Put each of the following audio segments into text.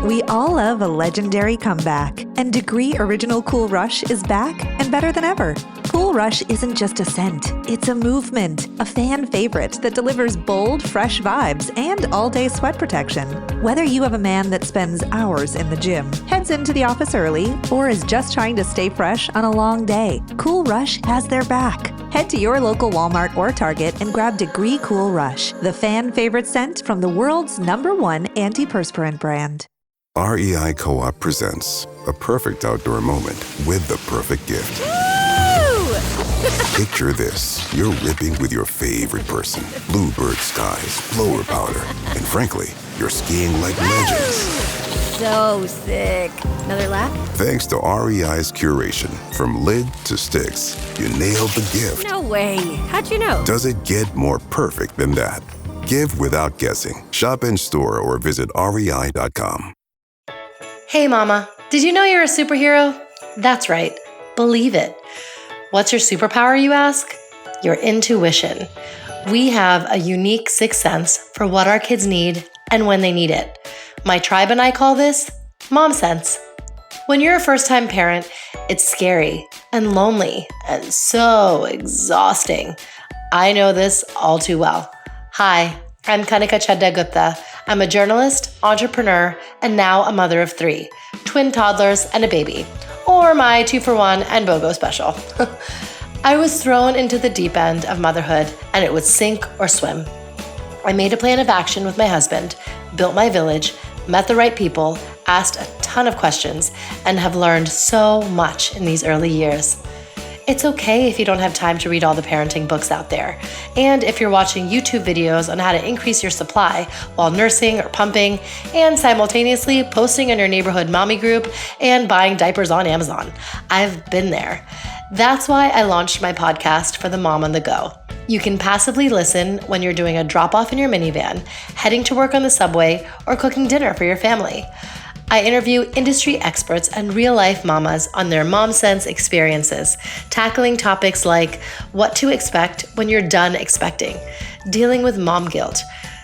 We all love a legendary comeback, and Degree Original Cool Rush is back and better than ever. Cool Rush isn't just a scent, it's a movement, a fan favorite that delivers bold, fresh vibes and all-day sweat protection. Whether you have a man that spends hours in the gym, heads into the office early, or is just trying to stay fresh on a long day, Cool Rush has their back. Head to your local Walmart or Target and grab Degree Cool Rush, the fan favorite scent from the world's #1 antiperspirant brand. REI Co-op presents a perfect outdoor moment with the perfect gift. Picture this. You're ripping with your favorite person. Bluebird skies, blower powder, and frankly, you're skiing like legends. So sick. Another lap? Thanks to REI's curation, from lid to sticks, you nailed the gift. No way. How'd you know? Does it get more perfect than that? Give without guessing. Shop in store or visit rei.com. Hey mama, did you know you're a superhero? That's right, believe it. What's your superpower, you ask? Your intuition. We have a unique sixth sense for what our kids need and when they need it. My tribe and I call this mom sense. When you're a first-time parent, it's scary and lonely and so exhausting. I know this all too well. Hi, I'm Kanika Chadda Gupta. I'm a journalist, entrepreneur, and now a mother of 3, twin toddlers and a baby, or my 2-for-1 and BOGO special. I was thrown into the deep end of motherhood, and it was sink or swim. I made a plan of action with my husband, built my village, met the right people, asked a ton of questions, and have learned so much in these early years. It's okay if you don't have time to read all the parenting books out there. And if you're watching YouTube videos on how to increase your supply while nursing or pumping, and simultaneously posting in your neighborhood mommy group and buying diapers on Amazon. I've been there. That's why I launched my podcast for the mom on the go. You can passively listen when you're doing a drop-off in your minivan, heading to work on the subway, or cooking dinner for your family. I interview industry experts and real-life mamas on their mom sense experiences, tackling topics like what to expect when you're done expecting, dealing with mom guilt,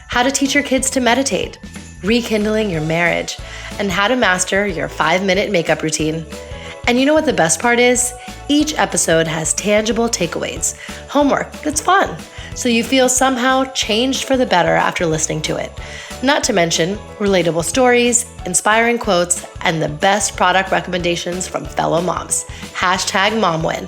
how to teach your kids to meditate, rekindling your marriage, and how to master your 5-minute makeup routine. And you know what the best part is? Each episode has tangible takeaways, homework that's fun, so you feel somehow changed for the better after listening to it. Not to mention relatable stories, inspiring quotes, and the best product recommendations from fellow moms. #MomWin.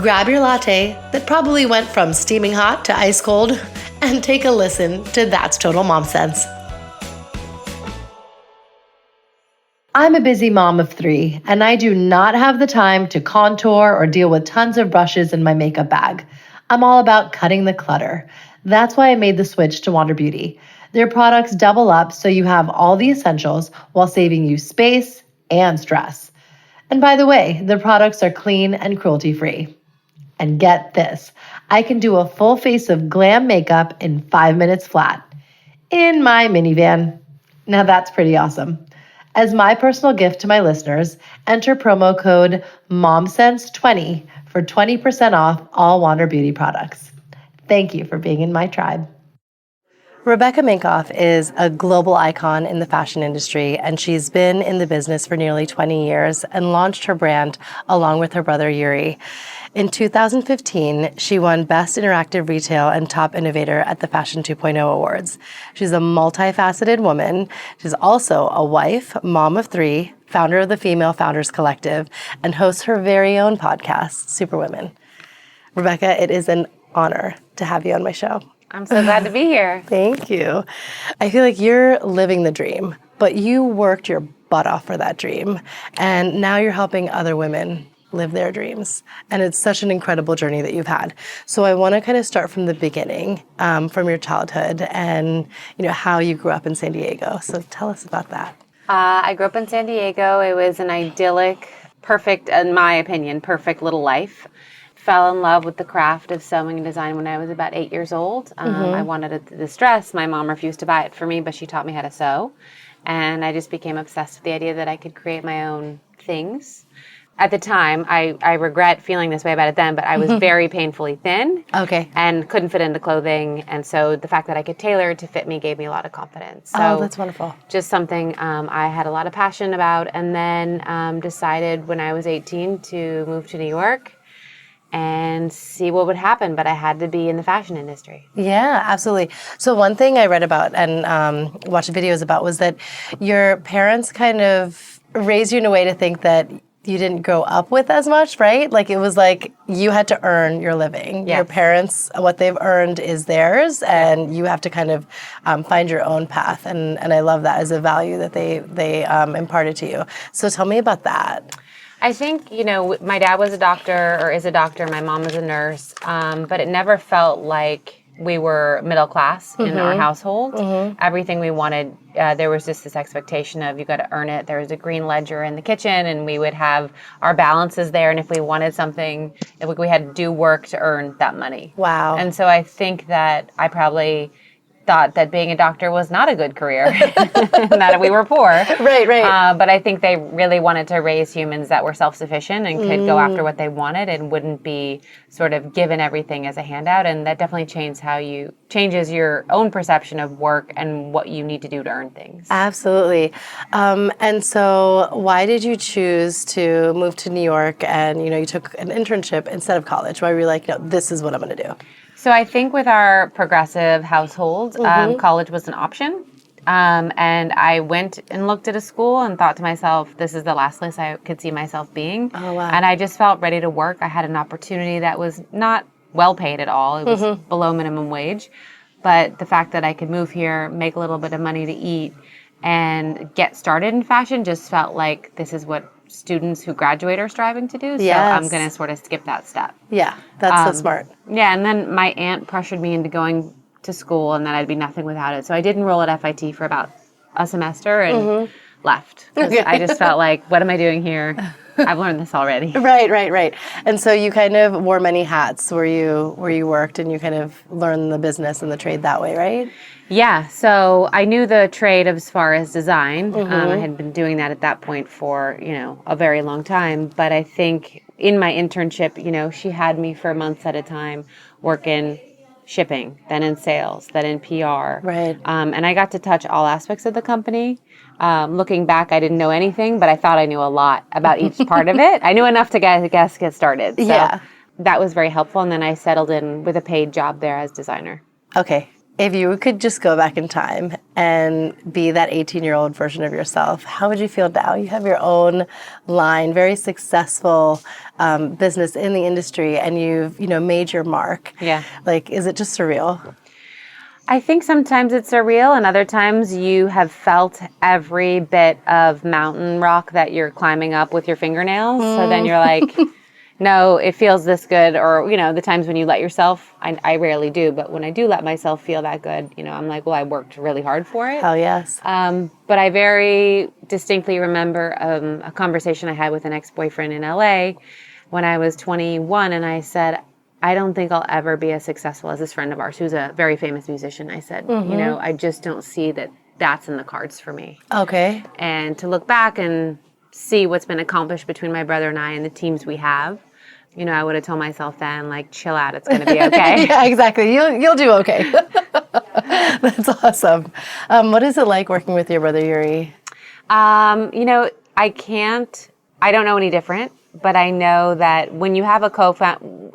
Grab your latte that probably went from steaming hot to ice cold and take a listen to That's Total Mom Sense. I'm a busy mom of 3, and I do not have the time to contour or deal with tons of brushes in my makeup bag. I'm all about cutting the clutter. That's why I made the switch to Wander Beauty. Their products double up so you have all the essentials while saving you space and stress. And by the way, the products are clean and cruelty-free. And get this, I can do a full face of glam makeup in 5 minutes flat. In my minivan. Now that's pretty awesome. As my personal gift to my listeners, enter promo code MOMSENSE20 for 20% off all Wander Beauty products. Thank you for being in my tribe. Rebecca Minkoff is a global icon in the fashion industry, and she's been in the business for nearly 20 years and launched her brand along with her brother Uri. In 2015, she won Best Interactive Retail and Top Innovator at the Fashion 2.0 Awards. She's a multifaceted woman. She's also a wife, mom of 3, founder of the Female Founders Collective, and hosts her very own podcast, SuperWomen. Rebecca, it is an honor to have you on my show. I'm so glad to be here. Thank you. I feel like you're living the dream, but you worked your butt off for that dream, and now you're helping other women live their dreams. And it's such an incredible journey that you've had. So I want to kind of start from the beginning, from your childhood and how you grew up in San Diego. So tell us about that. I grew up in San Diego. It was an idyllic, perfect, in my opinion, perfect little life. Fell in love with the craft of sewing and design when I was about 8 years old. I wanted this dress. My mom refused to buy it for me, but she taught me how to sew. And I just became obsessed with the idea that I could create my own things. at the time, I regret feeling this way about it then, but I was very painfully thin. Okay. And couldn't fit into clothing. And so the fact that I could tailor to fit me gave me a lot of confidence. So that's wonderful. Just something I had a lot of passion about, and then decided when I was 18 to move to New York and see what would happen, but I had to be in the fashion industry. Yeah, absolutely. So one thing I read about and watched videos about was that your parents kind of raised you in a way to think that you didn't grow up with as much, right? Like it was like you had to earn your living. Yes. Your parents, what they've earned is theirs, and you have to kind of find your own path. And I love that as a value that they imparted to you. So tell me about that. I think, my dad was a doctor or is a doctor. My mom was a nurse, but it never felt like we were middle class in our household. Everything we wanted, there was just this expectation of you got to earn it. There was a green ledger in the kitchen, and we would have our balances there. And if we wanted something, we had to do work to earn that money. Wow. And so I think that I probably thought that being a doctor was not a good career, and that we were poor. Right. But I think they really wanted to raise humans that were self-sufficient and could go after what they wanted and wouldn't be sort of given everything as a handout. And that definitely changes your own perception of work and what you need to do to earn things. Absolutely. And so why did you choose to move to New York and, you took an internship instead of college? Why were you like, this is what I'm going to do? So I think with our progressive household, college was an option. And I went and looked at a school and thought to myself, this is the last place I could see myself being. Oh, wow. And I just felt ready to work. I had an opportunity that was not well paid at all. It was below minimum wage. But the fact that I could move here, make a little bit of money to eat, and get started in fashion just felt like this is what students who graduate are striving to do. So I'm going to sort of skip that step. Yeah, that's so smart. Yeah, and then my aunt pressured me into going to school and that I'd be nothing without it. So I did enroll at FIT for about a semester and left. I just felt like, what am I doing here? I've learned this already. Right. And so you kind of wore many hats where you worked, and you kind of learned the business and the trade that way, right? Yeah, so I knew the trade as far as design. I had been doing that at that point for, a very long time. But I think in my internship, she had me for months at a time working shipping, then in sales, then in PR. Right. And I got to touch all aspects of the company. Looking back, I didn't know anything, but I thought I knew a lot about each part of it. I knew enough to get started. So that was very helpful. And then I settled in with a paid job there as designer. Okay. If you could just go back in time and be that 18-year-old version of yourself, how would you feel now? You have your own line, very successful business in the industry, and you've made your mark. Yeah. Like, is it just surreal? I think sometimes it's surreal, and other times you have felt every bit of mountain rock that you're climbing up with your fingernails. So then you're like, no, it feels this good. Or, the times when you let yourself, I rarely do, but when I do let myself feel that good, I'm like, well, I worked really hard for it. Oh, yes. But I very distinctly remember a conversation I had with an ex-boyfriend in LA when I was 21, and I said, I don't think I'll ever be as successful as this friend of ours who's a very famous musician. I said, I just don't see that that's in the cards for me. Okay. And to look back and see what's been accomplished between my brother and I and the teams we have, I would have told myself then, like, chill out, it's going to be okay. Yeah, exactly. You'll do okay. That's awesome. What is it like working with your brother, Uri? I don't know any different, but I know that when you have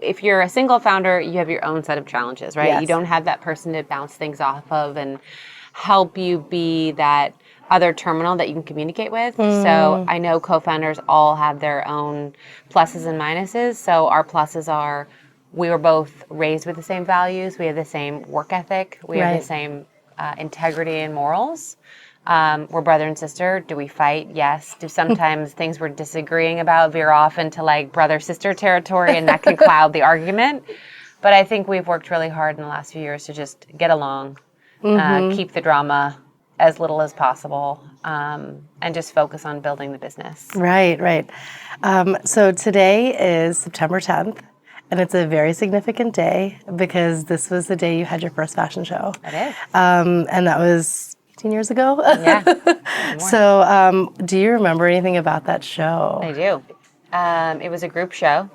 if you're a single founder, you have your own set of challenges, right? Yes. You don't have that person to bounce things off of and help you be that other terminal that you can communicate with. So I know co-founders all have their own pluses and minuses. So our pluses are we were both raised with the same values. We have the same work ethic. We have the same integrity and morals. We're brother and sister. Do we fight? Yes. Do sometimes things we're disagreeing about veer off into like brother-sister territory, and that can cloud the argument. But I think we've worked really hard in the last few years to just get along, keep the drama as little as possible, and just focus on building the business. Right. So today is September 10th, and it's a very significant day because this was the day you had your first fashion show. It is. And that was 18 years ago? Yeah. So do you remember anything about that show? I do. It was a group show.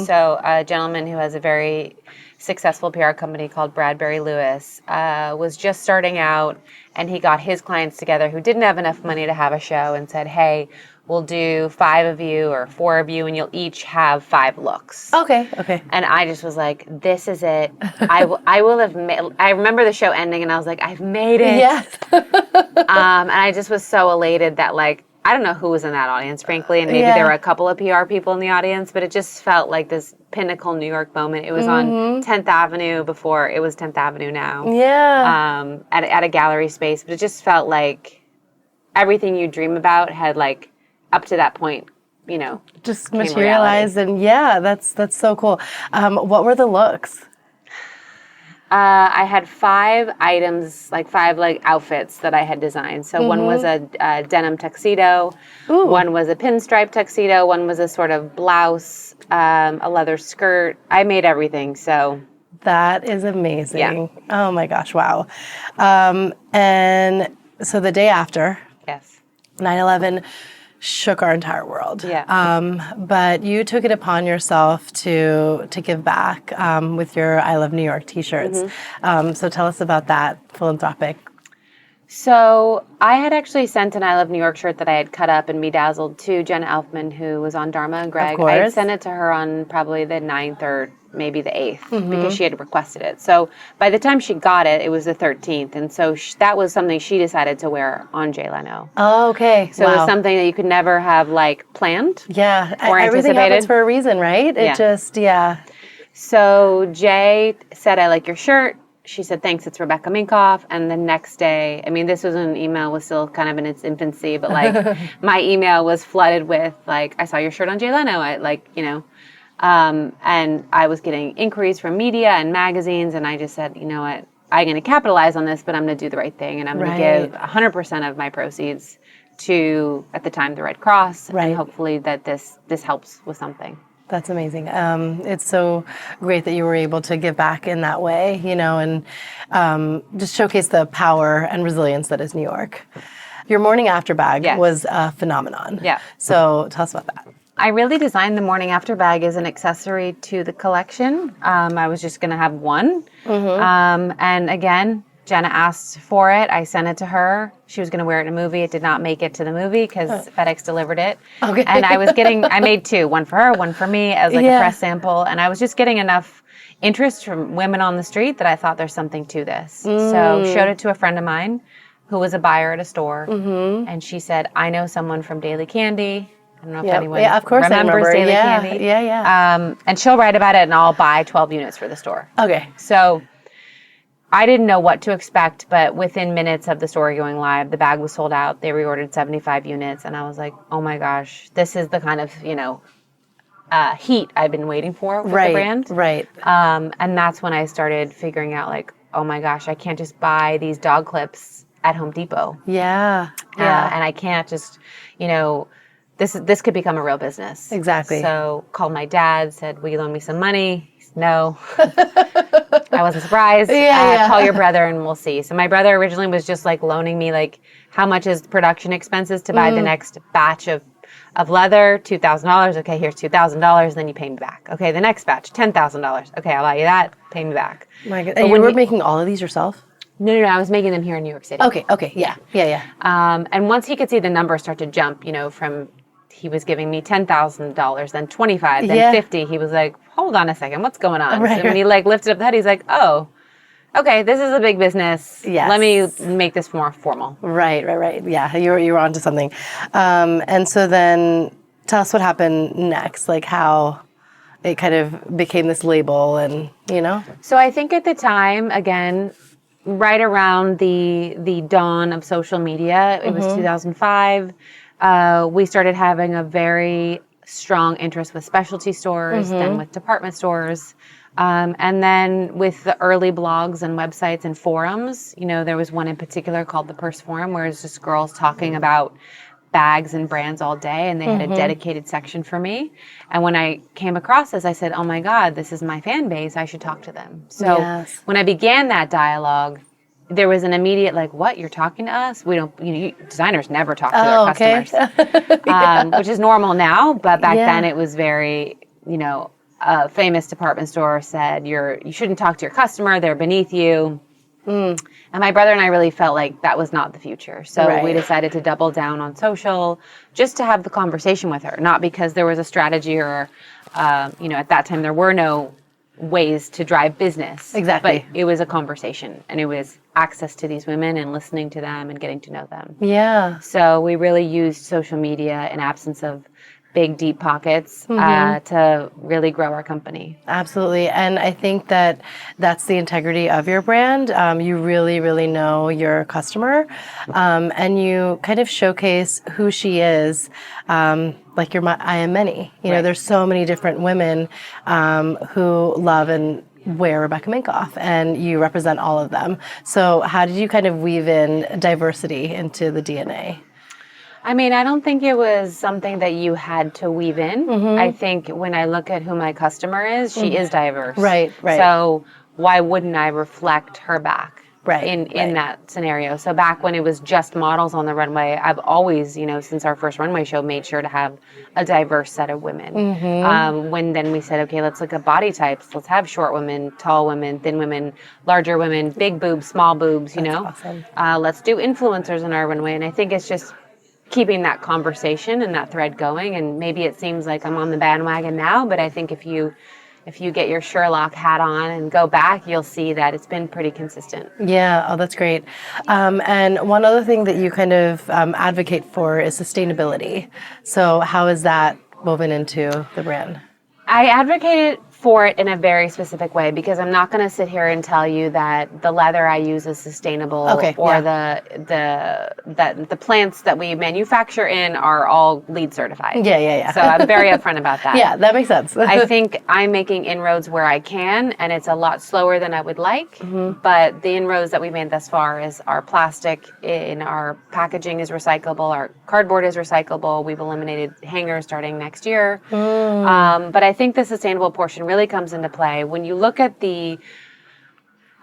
So a gentleman who has a very successful PR company called Bradbury Lewis was just starting out, and he got his clients together who didn't have enough money to have a show and said, hey, we'll do 5 of you or 4 of you, and you'll each have 5 looks. Okay. And I just was like, this is it. I will have made, I remember the show ending, and I was like, I've made it. Yes. And I just was so elated that, like, I don't know who was in that audience, frankly, and maybe there were a couple of PR people in the audience, but it just felt like this pinnacle New York moment. It was on 10th Avenue before it was 10th Avenue now. Yeah. At a gallery space, but it just felt like everything you dream about had, like, up to that point, you know, just materialized. And that's so cool. What were the looks? I had 5 items, like 5 like outfits that I had designed. So one was a denim tuxedo, one was a pinstripe tuxedo, one was a sort of blouse, a leather skirt. I made everything. So that is amazing. Yeah. Oh my gosh, wow. And so the day after, yes, 9/11 shook our entire world. Yeah. But you took it upon yourself to give back with your I Love New York t-shirts. So tell us about that philanthropic. So I had actually sent an I Love New York shirt that I had cut up and bedazzled to Jenna Elfman, who was on Dharma and Greg. I had sent it to her on probably the 9th or maybe the 8th because she had requested it. So by the time she got it, it was the 13th. And so that was something she decided to wear on Jay Leno. Oh, okay. So it was something that you could never have like planned. Yeah. Or everything anticipated. happens for a reason, right? It just, So Jay said, I like your shirt. She said, thanks, it's Rebecca Minkoff. And the next day, I mean, this was when email was still kind of in its infancy, but like my email was flooded with like, I saw your shirt on Jay Leno. I like, you know, and I was getting inquiries from media and magazines. And I just said, you know what, I'm going to capitalize on this, but I'm going to do the right thing. And I'm going to give 100% of my proceeds to, at the time, the Red Cross. And hopefully that this helps with something. That's amazing. It's so great that you were able to give back in that way, you know, and just showcase the power and resilience that is New York. Your morning after bag was a phenomenon. Yeah. So tell us about that. I really designed the morning after bag as an accessory to the collection. I was just going to have one. And again, Jenna asked for it. I sent it to her. She was going to wear it in a movie. It did not make it to the movie because FedEx delivered it. Okay. And I made 2, one for her, one for me as like a press sample. And I was just getting enough interest from women on the street that I thought there's something to this. So showed it to a friend of mine who was a buyer at a store. And she said, I know someone from Daily Candy. I don't know if anyone remembers Daily Candy. And she'll write about it and I'll buy 12 units for the store. Okay. So I didn't know what to expect, but within minutes of the story going live, the bag was sold out. They reordered 75 units, and I was like, oh my gosh, this is the kind of, you know, heat I've been waiting for with the brand. Right. And that's when I started figuring out, like, oh my gosh, I can't just buy these dog clips at Home Depot. Yeah. And I can't just, you know, this could become a real business. Exactly. So called my dad, said, will you loan me some money? He said, no. I wasn't surprised. Call your brother and we'll see. So my brother originally was just like loaning me like how much is production expenses to buy the next batch of leather, $2,000. Okay, here's $2,000, and then you pay me back. Okay, the next batch, $10,000. Okay, I'll buy you that, pay me back. My God. And you were making all of these yourself? No, I was making them here in New York City. Okay, yeah. And once he could see the numbers start to jump, you know, from he was giving me $10,000, then 25, then 50. He was like, hold on a second, what's going on? Right, and when he like lifted up the head, he's like, oh, okay, this is a big business. Yes. Let me make this more formal. Right. Yeah, you were onto something. And so then tell us what happened next, like how it kind of became this label and, you know? So I think at the time, again, right around the dawn of social media, it was 2005, we started having a very strong interest with specialty stores, then with department stores. And then with the early blogs and websites and forums, you know, there was one in particular called the Purse Forum where it's just girls talking about bags and brands all day, and they had a dedicated section for me. And when I came across this, I said, oh my God, this is my fan base. I should talk to them. So when I began that dialogue, there was an immediate like, what, you're talking to us? We don't, designers never talk to their customers, which is normal now. But back then it was very, a famous department store said, you shouldn't talk to your customer. They're beneath you. And my brother and I really felt like that was not the future. So we decided to double down on social just to have the conversation with her, not because there was a strategy or, at that time there were no ways to drive business. Exactly. But it was a conversation, and it was access to these women and listening to them and getting to know them. Yeah. So we really used social media in absence of big, deep pockets to really grow our company. Absolutely. And I think that that's the integrity of your brand. You really, really know your customer, and you kind of showcase who she is. Like I am many. There's so many different women who love and wear Rebecca Minkoff, and you represent all of them. So how did you kind of weave in diversity into the DNA? I mean, I don't think it was something that you had to weave in. I think when I look at who my customer is, she is diverse. Right. So why wouldn't I reflect her back in that scenario? So back when it was just models on the runway, I've always, since our first runway show, made sure to have a diverse set of women. When then we said, okay, let's look at body types. Let's have short women, tall women, thin women, larger women, big boobs, small boobs, Awesome. Let's do influencers on our runway. And I think it's just keeping that conversation and that thread going. And maybe it seems like I'm on the bandwagon now, but I think if you get your Sherlock hat on and go back, you'll see that it's been pretty consistent. Yeah, oh, that's great. And one other thing that you kind of advocate for is sustainability. So how is that woven into the brand? I advocated for it in a very specific way, because I'm not going to sit here and tell you that the leather I use is sustainable, or the plants that we manufacture in are all LEED certified. Yeah. So I'm very upfront about that. Yeah, that makes sense. I think I'm making inroads where I can, and it's a lot slower than I would like. But the inroads that we made thus far is our plastic in our packaging is recyclable, our cardboard is recyclable. We've eliminated hangers starting next year. But I think the sustainable portion really comes into play when you look at the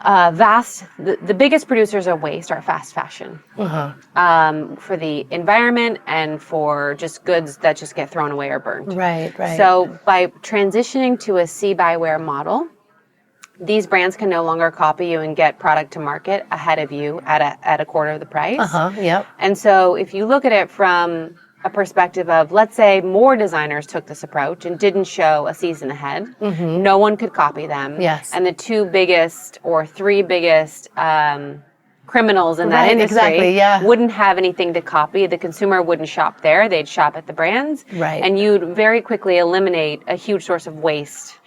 the biggest producers of waste are fast fashion, for the environment and for just goods that just get thrown away or burned. Right. So by transitioning to a see, buy, wear model, these brands can no longer copy you and get product to market ahead of you at a quarter of the price. Yep. And so if you look at it from a perspective of, let's say more designers took this approach and didn't show a season ahead, no one could copy them. Yes. And the two biggest or three biggest criminals in that industry wouldn't have anything to copy. The consumer wouldn't shop there. They'd shop at the brands. Right. And you'd very quickly eliminate a huge source of waste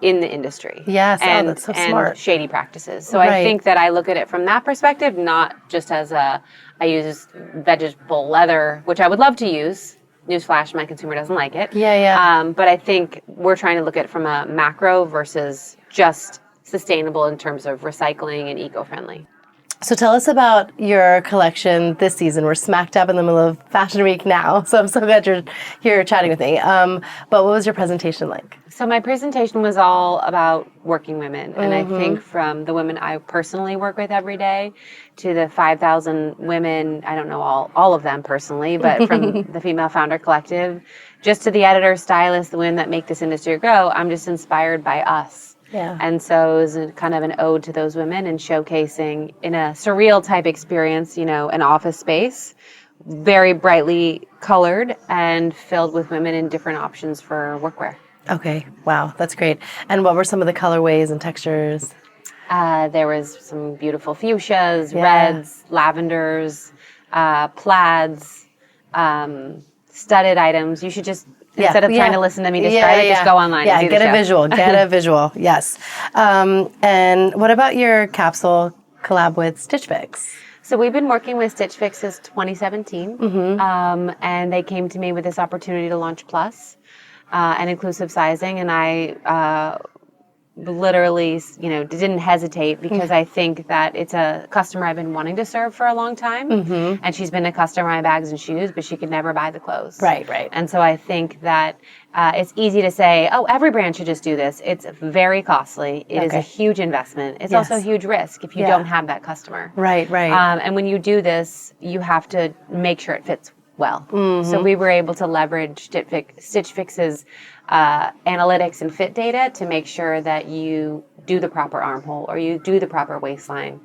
in the industry. Yes, and, that's so and smart. Shady practices. So I think that I look at it from that perspective, not just as I use vegetable leather, which I would love to use. Newsflash, my consumer doesn't like it. But I think we're trying to look at it from a macro versus just sustainable in terms of recycling and eco-friendly. So tell us about your collection this season. We're smack dab in the middle of Fashion Week now, so I'm so glad you're here chatting with me. But what was your presentation like? So my presentation was all about working women. And I think from the women I personally work with every day to the 5,000 women, I don't know all of them personally, but from the Female Founder Collective, just to the editors, stylists, the women that make this industry grow, I'm just inspired by us. Yeah. And so it was kind of an ode to those women and showcasing in a surreal type experience, an office space, very brightly colored and filled with women in different options for workwear. Okay. Wow. That's great. And what were some of the colorways and textures? There was some beautiful fuchsias, reds, lavenders, plaids, studded items. You should just, instead of trying to listen to me describe it, just go online and see the show. Get a visual. Yes. And what about your capsule collab with StichFix? So we've been working with StichFix since 2017, and they came to me with this opportunity to launch Plus and inclusive sizing, and I literally, didn't hesitate because I think that it's a customer I've been wanting to serve for a long time. And she's been a customer of my bags and shoes, but she could never buy the clothes. Right. And so I think that it's easy to say, oh, every brand should just do this. It's very costly. It is a huge investment. It's also a huge risk if you don't have that customer. Right. And when you do this, you have to make sure it fits well. So we were able to leverage StichFix's analytics and fit data to make sure that you do the proper armhole or you do the proper waistline,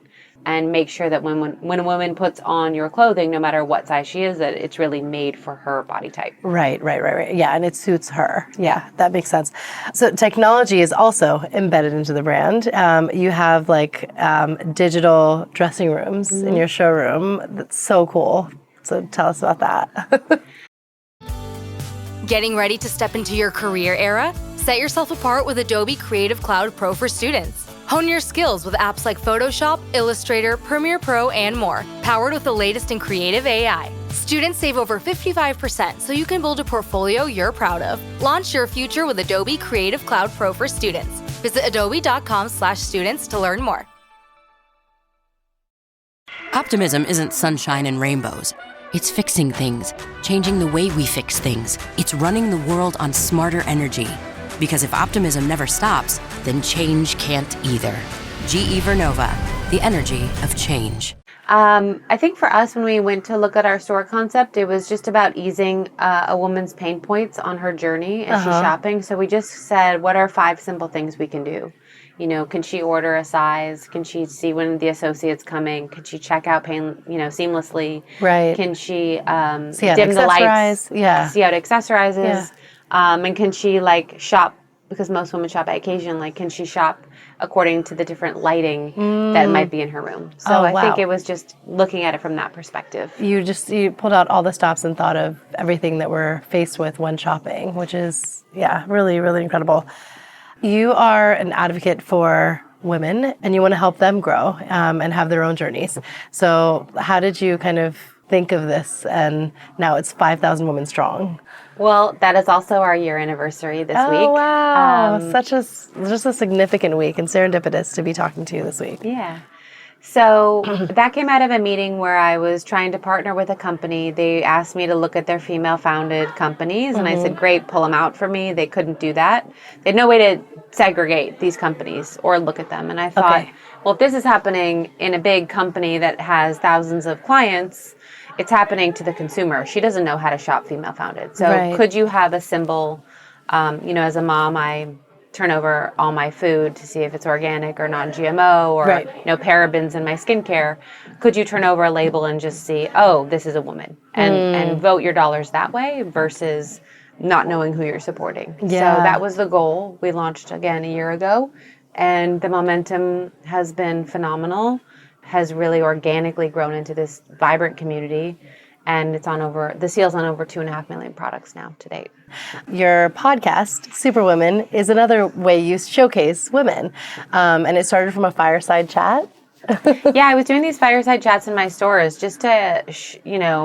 and make sure that when a woman puts on your clothing, no matter what size she is, that it's really made for her body type. Right. Yeah, and it suits her. Yeah, that makes sense. So technology is also embedded into the brand. You have digital dressing rooms in your showroom. That's so cool. So tell us about that. Getting ready to step into your career era? Set yourself apart with Adobe Creative Cloud Pro for students. Hone your skills with apps like Photoshop, Illustrator, Premiere Pro, and more, powered with the latest in creative AI. Students save over 55%, so you can build a portfolio you're proud of. Launch your future with Adobe Creative Cloud Pro for students. Visit adobe.com/students to learn more. Optimism isn't sunshine and rainbows. It's fixing things, changing the way we fix things. It's running the world on smarter energy. Because if optimism never stops, then change can't either. GE Vernova, the energy of change. I think for us, when we went to look at our store concept, it was just about easing a woman's pain points on her journey as she's shopping. So we just said, what are 5 simple things we can do? Can she order a size? Can she see when the associate's coming? Can she check out seamlessly? Right. Can she see dim the lights? Yeah. See how it accessorizes? Yeah. And can she shop, because most women shop by occasion, can she shop according to the different lighting that might be in her room? So I think it was just looking at it from that perspective. You pulled out all the stops and thought of everything that we're faced with when shopping, which is, really, really incredible. You are an advocate for women and you want to help them grow and have their own journeys. So how did you kind of think of this? And now it's 5,000 Women Strong. Well, that is also our year anniversary this week. Oh, wow. Just a significant week and serendipitous to be talking to you this week. Yeah. So that came out of a meeting where I was trying to partner with a company. They asked me to look at their female-founded companies, and I said, great, pull them out for me. They couldn't do that. They had no way to segregate these companies or look at them. And I thought, well, if this is happening in a big company that has thousands of clients, it's happening to the consumer. She doesn't know how to shop female-founded. So could you have a symbol, as a mom, I turn over all my food to see if it's organic or non-GMO or no parabens in my skincare. Could you turn over a label and just see, oh, this is a woman, and vote your dollars that way versus not knowing who you're supporting. Yeah. So that was the goal. We launched again a year ago, and the momentum has been phenomenal, has really organically grown into this vibrant community. And the seal's on over 2.5 million products now to date. Your podcast, SuperWomen, is another way you showcase women. And it started from a fireside chat. Yeah, I was doing these fireside chats in my stores just to,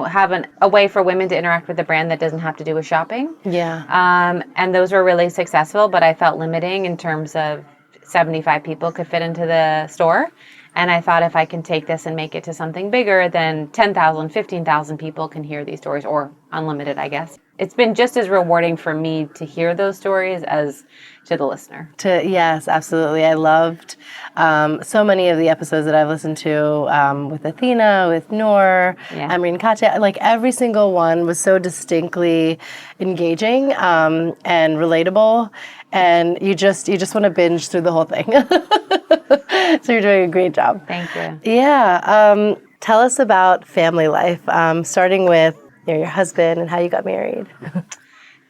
have a way for women to interact with the brand that doesn't have to do with shopping. Yeah. And those were really successful, but I felt limiting in terms of 75 people could fit into the store. And I thought if I can take this and make it to something bigger, then 10,000, 15,000 people can hear these stories, or unlimited, I guess. It's been just as rewarding for me to hear those stories as to the listener. Yes, absolutely. I loved so many of the episodes that I've listened to with Athena, with Noor, Amreen Katya. Every single one was so distinctly engaging and relatable. And you just want to binge through the whole thing. So you're doing a great job. Thank you. Yeah. Tell us about family life, starting with your husband and how you got married.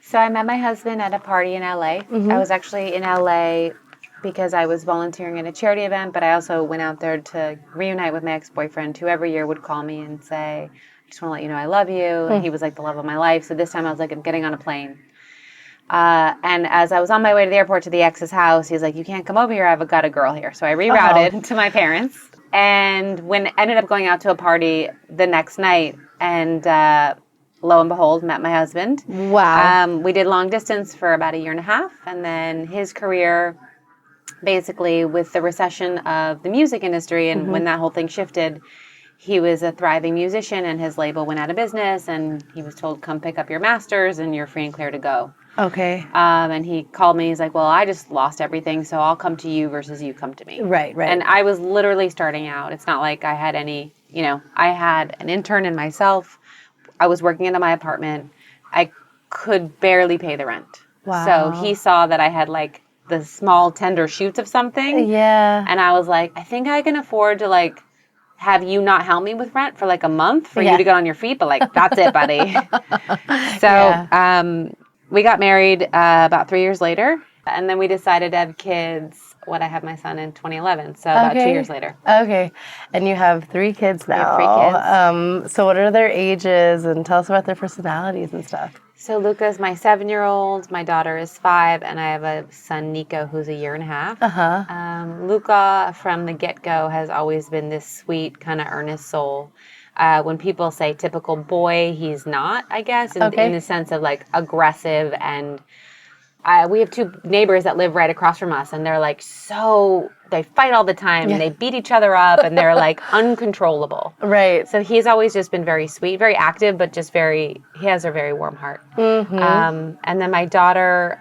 So I met my husband at a party in LA. I was actually in LA because I was volunteering at a charity event, but I also went out there to reunite with my ex-boyfriend, who every year would call me and say, I just want to let you know I love you. And he was like the love of my life. So this time I was like, I'm getting on a plane. And as I was on my way to the airport to the ex's house, he's like, you can't come over here. I've got a girl here. So I rerouted to my parents and ended up going out to a party the next night. And lo and behold, met my husband. Wow. We did long distance for about 1.5 years. And then his career basically with the recession of the music industry and when that whole thing shifted, he was a thriving musician and his label went out of business and he was told, come pick up your masters and you're free and clear to go. Okay. And he called me. He's like, well, I just lost everything, so I'll come to you versus you come to me. Right. And I was literally starting out. It's not like I had any, I had an intern and myself. I was working into my apartment. I could barely pay the rent. Wow. So he saw that I had like the small tender shoots of something. Yeah. And I was like, I think I can afford to like have you not help me with rent for like a month for you to get on your feet. But like, that's it, buddy. So we got married about 3 years later. And then we decided to have kids. I had my son in 2011. So about 2 years later. Okay. And you have 3 kids now. We have 3 kids. So what are their ages? And tell us about their personalities and stuff. So Luca's my 7-year-old, my daughter is 5, and I have a son, Nico, who's a year and a half. Luca, from the get-go, has always been this sweet, kind of earnest soul. When people say typical boy, he's not, I guess, in the sense of like aggressive. And we have 2 neighbors that live right across from us, and they're like they fight all the time and they beat each other up and they're like uncontrollable. Right. So he's always just been very sweet, very active, but just he has a very warm heart. And then my daughter,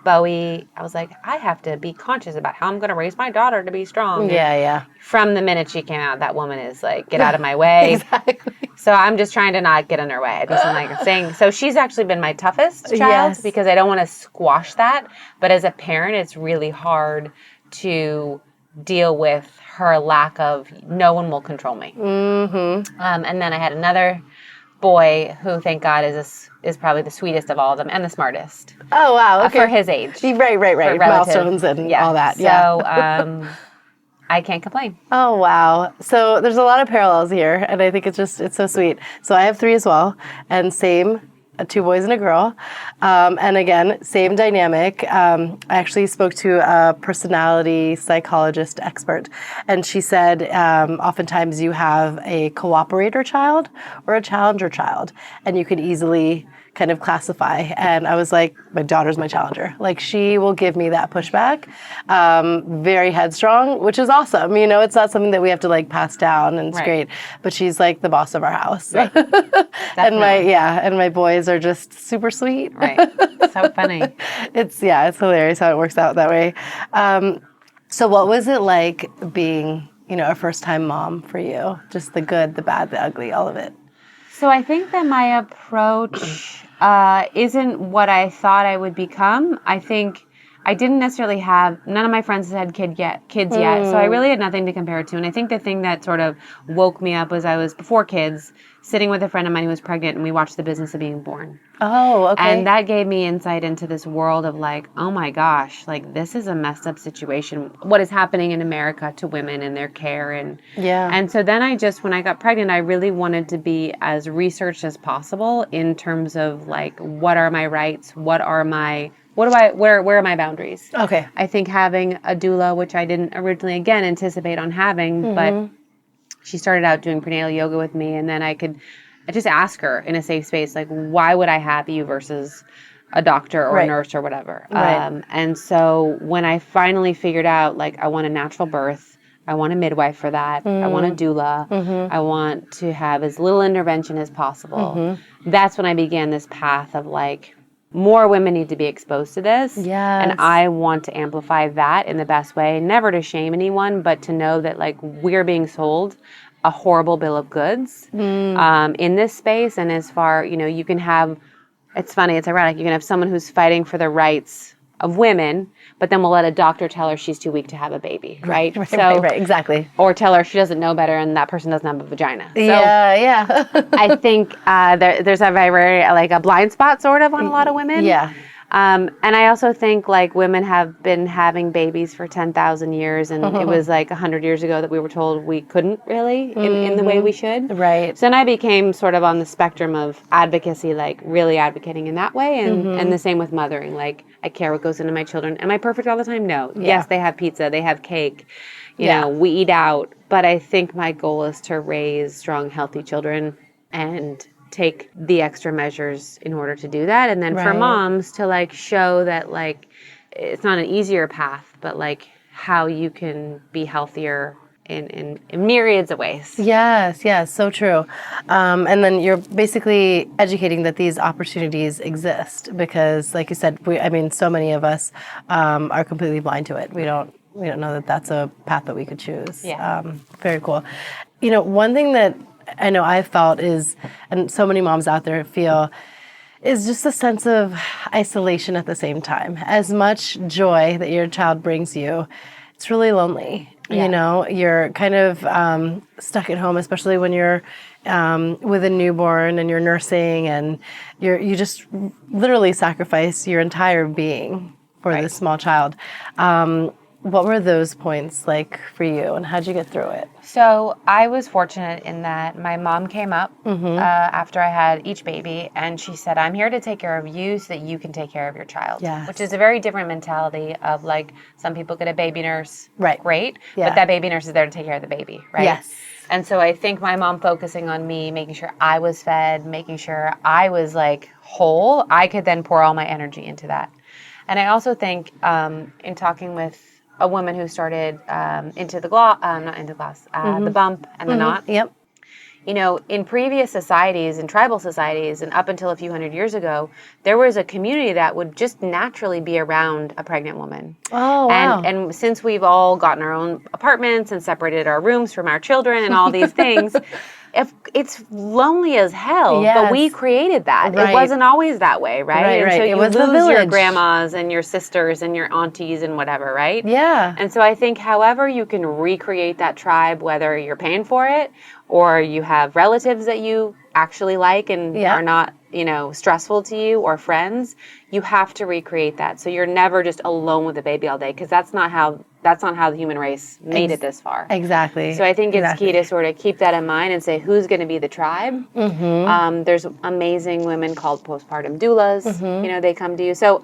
Bowie, I was like, I have to be conscious about how I'm going to raise my daughter to be strong. Yeah. From the minute she came out, that woman is like, get out of my way. Exactly. So I'm just trying to not get in her way. I just am like saying, so she's actually been my toughest child because I don't want to squash that. But as a parent, it's really hard to deal with her lack of no one will control me. And then I had another boy who, thank God, is probably the sweetest of all of them and the smartest. Oh, wow. Okay. For his age. Right. Milestones and all that. So I can't complain. Oh, wow. So there's a lot of parallels here, and I think it's so sweet. So I have 3 as well, and same. 2 boys and a girl. And again, same dynamic. I actually spoke to a personality psychologist expert, and she said oftentimes you have a cooperator child or a challenger child, and you could easily kind of classify. And I was like, my daughter's my challenger. Like, she will give me that pushback. Very headstrong, which is awesome. It's not something that we have to like pass down, and it's great. But she's like the boss of our house. Right. and my boys are just super sweet. Right. So funny. It's hilarious how it works out that way. So what was it like being, a first-time mom for you? Just the good, the bad, the ugly, all of it. So I think that my approach isn't what I thought I would become. I think I didn't necessarily none of my friends had kids yet. So I really had nothing to compare it to. And I think the thing that sort of woke me up was I was, before kids, sitting with a friend of mine who was pregnant, and we watched The Business of Being Born. Oh, okay. And that gave me insight into this world of like, oh my gosh, like this is a messed up situation. What is happening in America to women and their care. And so then when I got pregnant, I really wanted to be as researched as possible in terms of like, what are my rights? Where are my boundaries? Okay. I think having a doula, which I didn't originally, again, anticipate on having, but she started out doing prenatal yoga with me, and then I just ask her in a safe space, like, why would I have you versus a doctor or a nurse or whatever? Right. And so when I finally figured out, like, I want a natural birth, I want a midwife for that, I want a doula, I want to have as little intervention as possible, that's when I began this path of, like, more women need to be exposed to this. Yes. And I want to amplify that in the best way, never to shame anyone, but to know that like we're being sold a horrible bill of goods in this space. And as far, you can have, it's funny, it's ironic, you can have someone who's fighting for the rights of women, but then we'll let a doctor tell her she's too weak to have a baby, right? Right, exactly. Or tell her she doesn't know better and that person doesn't have a vagina. So Yeah. I think there's a very, like a blind spot sort of on a lot of women. Yeah. And I also think like women have been having babies for 10,000 years, and it was like 100 years ago that we were told we couldn't really in the way we should. Right. So then I became sort of on the spectrum of advocacy, like really advocating in that way, and the same with mothering. Like I care what goes into my children. Am I perfect all the time? No. Yeah. Yes, they have pizza, they have cake, you know, we eat out. But I think my goal is to raise strong, healthy children and take the extra measures in order to do that. And then for moms to like show that like it's not an easier path, but like how you can be healthier in myriads of ways. Yes, so true. And then you're basically educating that these opportunities exist because, like you said, so many of us are completely blind to it. We don't know that that's a path that we could choose. Yeah. Very cool. One thing that I know I've felt is, and so many moms out there feel, is just a sense of isolation at the same time. As much joy that your child brings you, it's really lonely. Yeah. You're kind of stuck at home, especially when you're with a newborn and you're nursing, and you just literally sacrifice your entire being for this small child. What were those points like for you, and how'd you get through it? So I was fortunate in that my mom came up after I had each baby, and she said, I'm here to take care of you so that you can take care of your child. Yes. Which is a very different mentality of like, some people get a baby nurse, right? Great, Yeah. but that baby nurse is there to take care of the baby, right? Yes. And so I think my mom focusing on me, making sure I was fed, making sure I was like whole, I could then pour all my energy into that. And I also think in talking with a woman who started the bump and the knot. Yep. In previous societies, in tribal societies, and up until a few hundred years ago, there was a community that would just naturally be around a pregnant woman. Oh, wow. And since we've all gotten our own apartments and separated our rooms from our children and all these things, it's lonely as hell, yes. but we created that. Right. It wasn't always that way, right? And so you lose your grandmas and your sisters and your aunties and whatever, right? Yeah. And so I think however you can recreate that tribe, whether you're paying for it or you have relatives that you actually like and are not, stressful to you, or friends, you have to recreate that. So you're never just alone with the baby all day, because that's not how the human race made it this far. Exactly. So I think it's key to sort of keep that in mind and say, who's going to be the tribe? Mm-hmm. There's amazing women called postpartum doulas. Mm-hmm. They come to you. So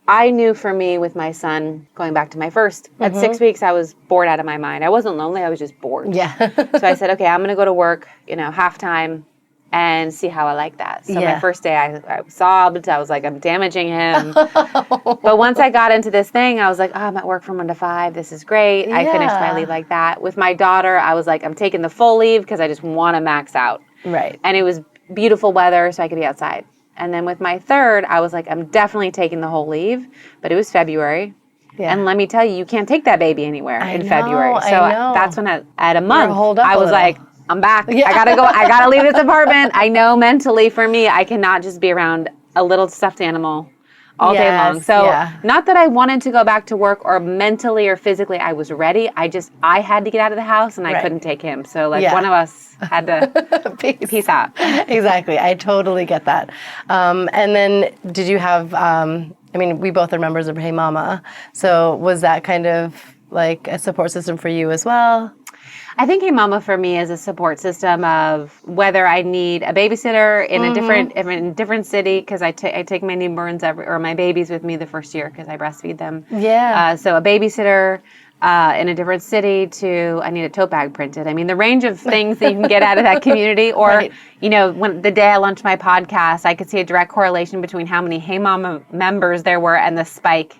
I knew for me with my son, going back to my first, at 6 weeks, I was bored out of my mind. I wasn't lonely. I was just bored. Yeah. So I said, okay, I'm going to go to work, half-time, and see how I like that. So my first day, I sobbed. I was like, I'm damaging him. But once I got into this thing, I was like, I'm at work from 1 to 5. This is great. I finished my leave like that. With my daughter, I was like, I'm taking the full leave because I just want to max out. Right. And it was beautiful weather, so I could be outside. And then with my third, I was like, I'm definitely taking the whole leave. But it was February. Yeah. And let me tell you, you can't take that baby anywhere in February. So that's when at a month, I was like, I'm back. Yeah. I gotta go. I gotta leave this apartment. I know mentally for me, I cannot just be around a little stuffed animal all day long. So not that I wanted to go back to work or mentally or physically I was ready. I had to get out of the house and I couldn't take him. So one of us had to peace out. Exactly. I totally get that. And then did you have, we both are members of Hey Mama. So was that kind of like a support system for you as well? I think Hey Mama for me is a support system of whether I need a babysitter in a different city, because I take my newborns or my babies with me the first year because I breastfeed them. Yeah. So a babysitter in a different city to I need a tote bag printed. I mean, the range of things that you can get out of that community, or when the day I launched my podcast, I could see a direct correlation between how many Hey Mama members there were and the spike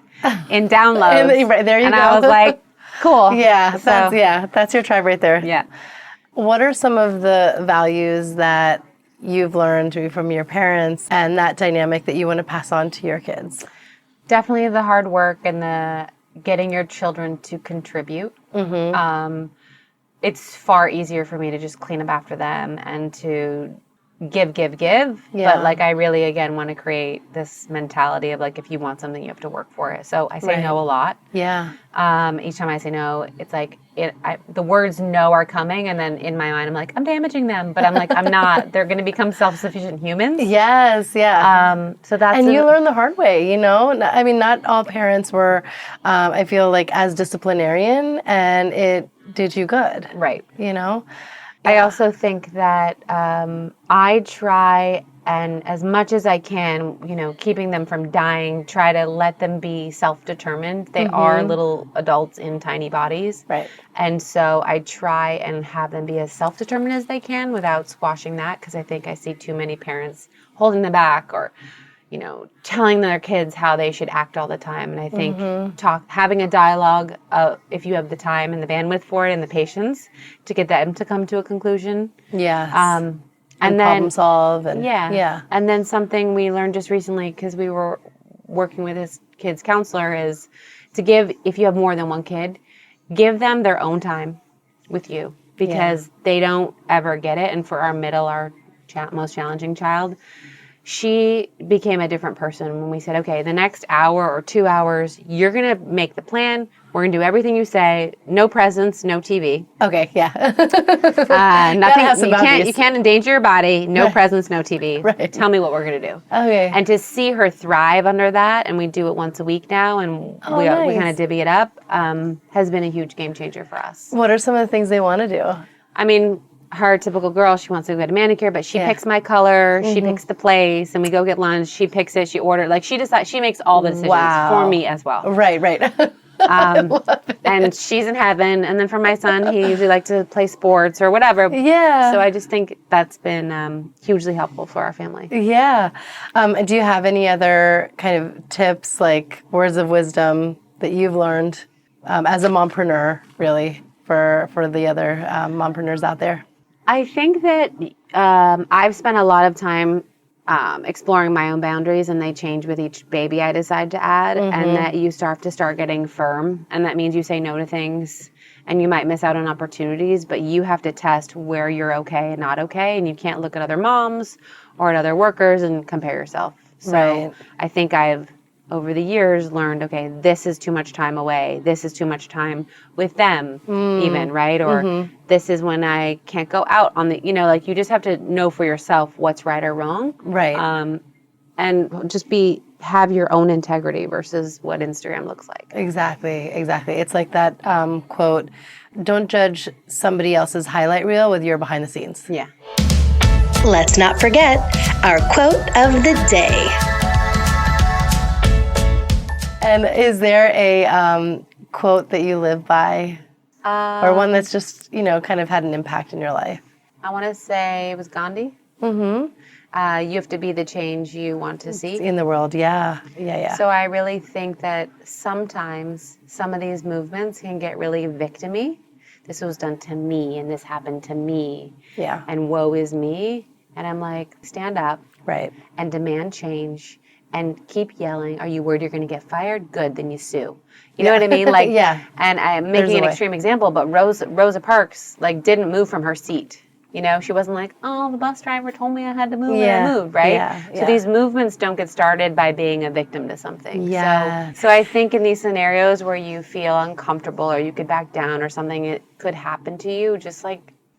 in downloads. There you go. And I was like, cool. Yeah, that's your tribe right there. Yeah. What are some of the values that you've learned from your parents and that dynamic that you want to pass on to your kids? Definitely the hard work and the getting your children to contribute. Mm-hmm. It's far easier for me to just clean up after them and to give. Yeah. But I really, again, want to create this mentality of if you want something, you have to work for it. So I say no a lot. Yeah. Each time I say no, it's the words no are coming, and then in my mind I'm like, I'm damaging them, but I'm like, I'm not. They're going to become self-sufficient humans. Yes, yeah. So that's you learn the hard way, not all parents were, I feel as disciplinarian, and it did you good. Right. I also think that I try, and as much as I can, keeping them from dying, try to let them be self-determined. They are little adults in tiny bodies. Right. And so I try and have them be as self-determined as they can without squashing that, because I think I see too many parents holding them back or, telling their kids how they should act all the time. And I think having a dialogue, if you have the time and the bandwidth for it and the patience to get them to come to a conclusion. Yes. And then problem solve. And, yeah. And then something we learned just recently, because we were working with his kid's counselor, is to give, if you have more than one kid, give them their own time with you, because they don't ever get it. And for our most challenging child, she became a different person when we said, okay, the next hour or 2 hours, you're going to make the plan. We're going to do everything you say. No presents, no TV. Okay, yeah. Nothing. You can't endanger your body. No presents, no TV. Right. Tell me what we're going to do. Okay. And to see her thrive under that, and we do it once a week now, and we kind of divvy it up, has been a huge game changer for us. What are some of the things they want to do? I mean, her typical girl, she wants to get a manicure, but she picks my color, she picks the place, and we go get lunch, she picks it, she orders, like she decides, she makes all the decisions for me as well. Right. And she's in heaven. And then for my son, he usually likes to play sports or whatever. Yeah. So I just think that's been hugely helpful for our family. Yeah. Do you have any other kind of tips, like words of wisdom that you've learned as a mompreneur, really, for the other mompreneurs out there? I think that I've spent a lot of time exploring my own boundaries, and they change with each baby I decide to add, and that you start getting firm, and that means you say no to things, and you might miss out on opportunities, but you have to test where you're okay and not okay, and you can't look at other moms or at other workers and compare yourself. So I think I've, over the years, learned, okay, this is too much time away. This is too much time with them, even, right? Or this is when I can't go out on the, like you just have to know for yourself what's right or wrong. Right. And just have your own integrity versus what Instagram looks like. Exactly. It's like that quote, don't judge somebody else's highlight reel with your behind the scenes. Yeah. Let's not forget our quote of the day. And is there a quote that you live by, or one that's just, kind of had an impact in your life? I want to say it was Gandhi. You have to be the change you want to see in the world. Yeah. So I really think that sometimes some of these movements can get really victim-y. This was done to me, and this happened to me. Yeah. And woe is me. And I'm like, stand up. Right. And demand change. And keep yelling. Are you worried you're going to get fired? Good, then you sue. You know what I mean? Like, And I'm making an extreme example, but Rosa Parks didn't move from her seat. She wasn't like, oh, the bus driver told me I had to move, and I moved, right? So these movements don't get started by being a victim to something. Yeah. So I think in these scenarios where you feel uncomfortable or you could back down or something, it could happen to you. Just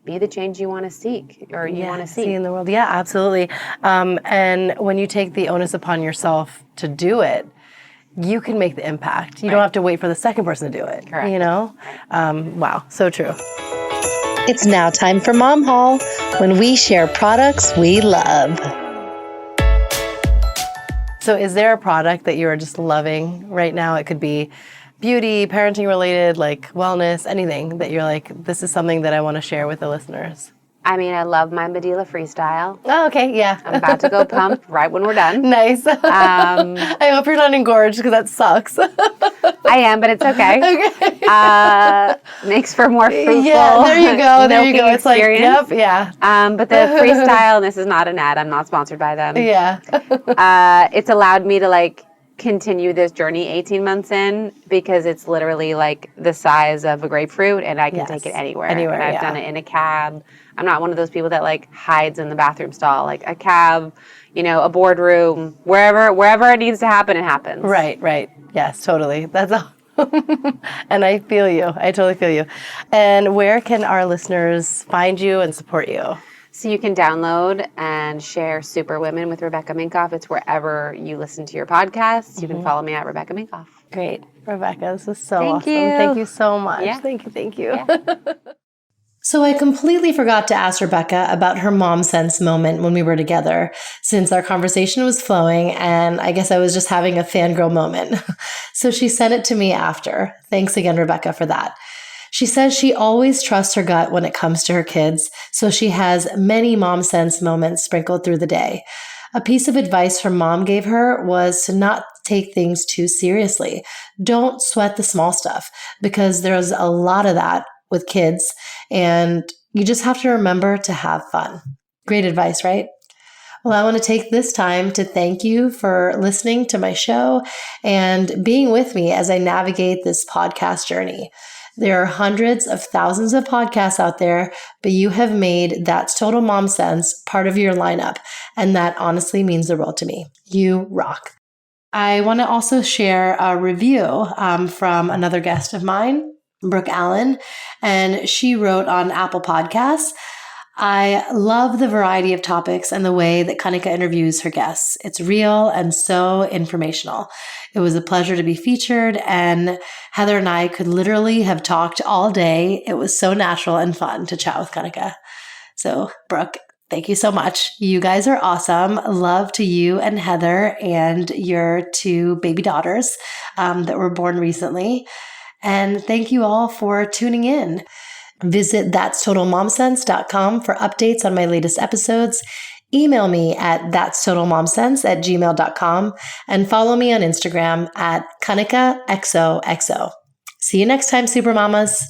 be the change you want to seek or you want to see in the world. Yeah, absolutely. And when you take the onus upon yourself to do it, you can make the impact. You don't have to wait for the second person to do it. Correct. Wow, so true. It's now time for Mom Haul, when we share products we love. So is there a product that you are just loving right now? It could be beauty, parenting related, wellness, anything that you're this is something that I want to share with the listeners. I mean, I love my Medela Freestyle. Oh, okay, yeah. I'm about to go pump right when we're done. Nice. I hope you're not engorged because that sucks. I am, but it's okay. Okay. Makes for more fruitful. Yeah, there you go. It's experience. But the Freestyle, and this is not an ad. I'm not sponsored by them. Yeah. It's allowed me to continue this journey 18 months in because it's literally the size of a grapefruit and I can take it anywhere. And I've done it in a cab. I'm not one of those people that hides in the bathroom stall. A cab, a boardroom, wherever it needs to happen, it happens. Right. Yes, totally. That's all. And I feel you. I totally feel you. And where can our listeners find you and support you? So you can download and share SuperWomen with Rebecca Minkoff. It's wherever you listen to your podcasts. You can follow me at Rebecca Minkoff. Great. Rebecca, this is so awesome. You. Thank you so much. Yeah. Thank you. Yeah. So I completely forgot to ask Rebecca about her mom sense moment when we were together, since our conversation was flowing and I guess I was just having a fangirl moment. So she sent it to me after. Thanks again, Rebecca, for that. She says she always trusts her gut when it comes to her kids, so she has many mom sense moments sprinkled through the day. A piece of advice her mom gave her was to not take things too seriously. Don't sweat the small stuff because there's a lot of that with kids, and you just have to remember to have fun. Great advice, right? Well, I want to take this time to thank you for listening to my show and being with me as I navigate this podcast journey. There are hundreds of thousands of podcasts out there, but you have made That's Total Mom Sense part of your lineup, and that honestly means the world to me. You rock. I want to also share a review from another guest of mine, Brooke Allen, and she wrote on Apple Podcasts, I love the variety of topics and the way that Kanika interviews her guests. It's real and so informational. It was a pleasure to be featured, and Heather and I could literally have talked all day. It was so natural and fun to chat with Kanika. So, Brooke, thank you so much. You guys are awesome. Love to you and Heather and your 2 baby daughters that were born recently. And thank you all for tuning in. Visit that'stotalmomsense.com for updates on my latest episodes. Email me at that'stotalmomsense@gmail.com and follow me on Instagram at KanikaXOXO. See you next time, Supermamas.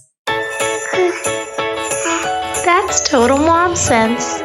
That's total mom sense.